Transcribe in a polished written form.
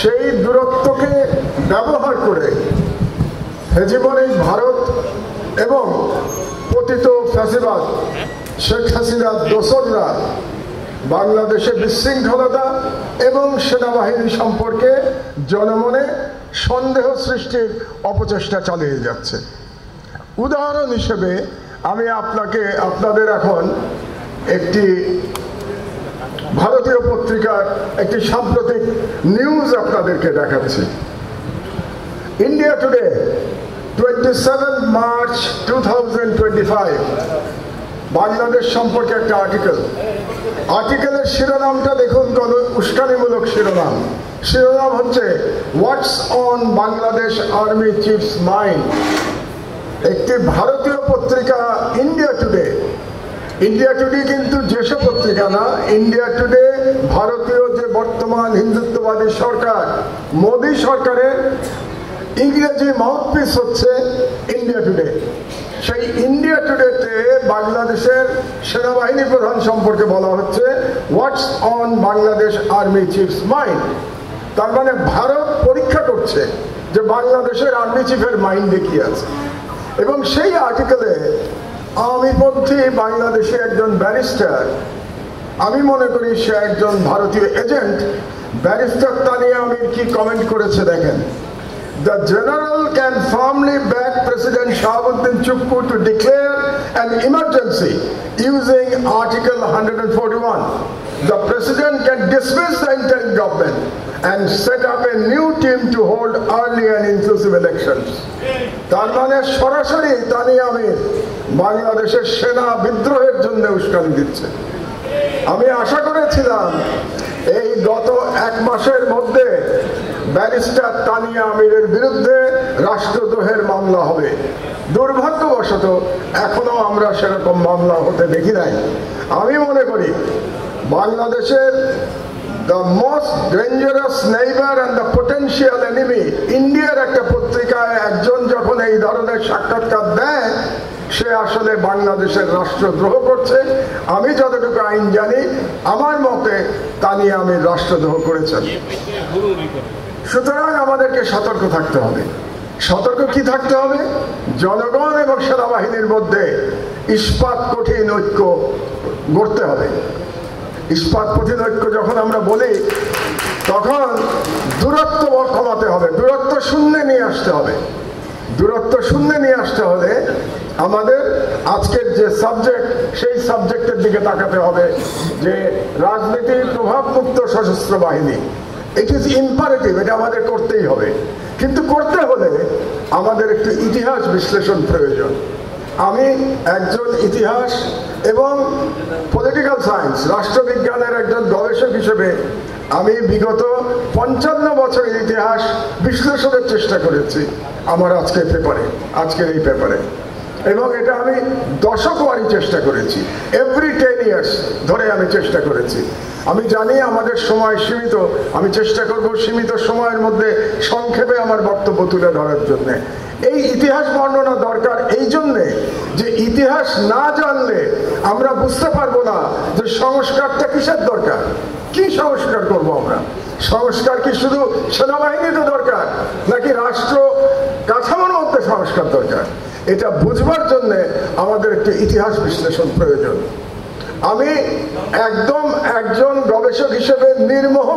সেই দূরত্বকে ব্যবহার করে হেজিমনি ভারত এবং পতিত ফ্যাসিবাদ শেখ হাসিনার দোসররা বাংলাদেশে বিশৃঙ্খলতা এবং সেনাবাহিনী সম্পর্কে জনমনে সন্দেহ সৃষ্টির অপচেষ্টা চালিয়ে যাচ্ছে। উদাহরণ হিসেবে আমি আপনাদের এখন একটি ভারতীয় পত্রিকার একটি সাম্প্রতিক নিউজ আপনাদেরকে দেখাচ্ছি। ইন্ডিয়া টুডে 27 মার্চ 2025 বাংলাদেশ সম্পর্কে একটা আর্টিকেলের শিরোনামটা দেখুন, উস্কানিমূলক শিরোনাম হচ্ছে হোয়াটস on Bangladesh army chiefs mind. একটি ভারতীয় পত্রিকা ইন্ডিয়া টুডে কিন্তু যেসব পত্রিকা না, ইন্ডিয়া টুডে ভারতীয় যে বর্তমান হিন্দুত্ববাদী সরকার মোদী সরকারের ইংরেজি মাউথপিস হচ্ছে ইন্ডিয়া টুডে। সেই ইন্ডিয়া টুডেতে বাংলাদেশের সেনাবাহিনী প্রধান সম্পর্কে বলা হচ্ছে হোয়াটস on Bangladesh army chiefs mind. তার মানে ভারত পরীক্ষা করছে যে বাংলাদেশের আর্মি চিফের মাইন্ডে কি আছে। এবং সেই আর্টিকেলে আওয়ামীপন্থী বাংলাদেশে একজন ব্যারিস্টার, আমি মনে করি সে একজন ভারতীয় এজেন্ট, ব্যারিস্টার তানিয়া আমির কি কমেন্ট করেছে দেখেন। The general can firmly back President Shahabuddin Chukku to declare an emergency using Article 141. The President can dismiss the interim government and set up a new team to hold early and inclusive elections. তার মানে সরাসরি তানিয়া আমির বাংলাদেশের সেনা বিদ্রোহের জন্য উস্কানি দিচ্ছে। আমি আশা করেছিলাম এই গত 1 মাসের মধ্যে ব্যারিস্টার তানিয়া আমিরের বিরুদ্ধে রাষ্ট্রদ্রোহের মামলা হবে। দুর্ভাগ্যবশত এখনো আমরা সেরকম মামলা হতে দেখি নাই। আমি মনে করি বাংলাদেশের the most dangerous neighbour and the potential enemy ইন্ডিয়ার একটা পত্রিকায় একজন যখন এই ধরনের সাক্ষাৎকার দেয়, সে আসলে বাংলাদেশের রাষ্ট্রদ্রোহ করছে। আমি যতটুকু আইন জানি, আমার মতে তানিয়া আমির রাষ্ট্রদ্রোহ করেছেন। সুতরাং আমাদেরকে সতর্ক থাকতে হবে। সতর্ক কি থাকতে হবে? জনগণ এবং সেনাবাহিনীর মধ্যে ইস্পাত কঠিন ঐক্য গড়তে হবে। ইস্পাত কঠিন ঐক্য যখন আমরা বলি, তখন দূরত্ব কমাতে হবে, দূরত্ব শূন্যে নিয়ে আসতে হবে। দূরত্ব শূন্যে নিয়ে আসতে হলে আমাদের আজকের যে সাবজেক্ট, সেই সাবজেক্টের দিকে তাকাতে হবে যে রাজনীতির প্রভাবমুক্ত সশস্ত্র বাহিনী। ইট ইজ ইম্পারেটিভ, এটা আমাদের করতেই হবে। কিন্তু করতে হলে আমাদের একটু ইতিহাস বিশ্লেষণ প্রয়োজন। আমি একজন ইতিহাস এবং পলিটিক্যাল সায়েন্স রাষ্ট্রবিজ্ঞানের একজন গবেষক হিসেবে আমি বিগত 55 বছরের ইতিহাস বিশ্লেষণের চেষ্টা করেছি আমার আজকের এই পেপারে। এবং এটা আমি দশকওয়ারি চেষ্টা করেছি, এভরি 10 ইয়ার্স ধরে আমি চেষ্টা করেছি। আমি জানি আমাদের সময় সীমিত, আমি চেষ্টা করব সীমিত সময়ের মধ্যে সংক্ষেপে আমার বক্তব্য তুলে ধরার জন্য। এই ইতিহাস বর্ণনা দরকার এই জন্যে যে ইতিহাস না জানলে আমরা বুঝতে পারবো না যে সংস্কারটা কিসের দরকার। কি সংস্কার করব আমরা? সংস্কার কি শুধু সেনাবাহিনীতে দরকার, নাকি রাষ্ট্র কাঠামোর মধ্যে সংস্কার দরকার? এটা বুঝবার জন্য আমাদের একটি ইতিহাস বিশ্লেষণ প্রয়োজন। আমি একজন গবেষক হিসেবে নির্মোহ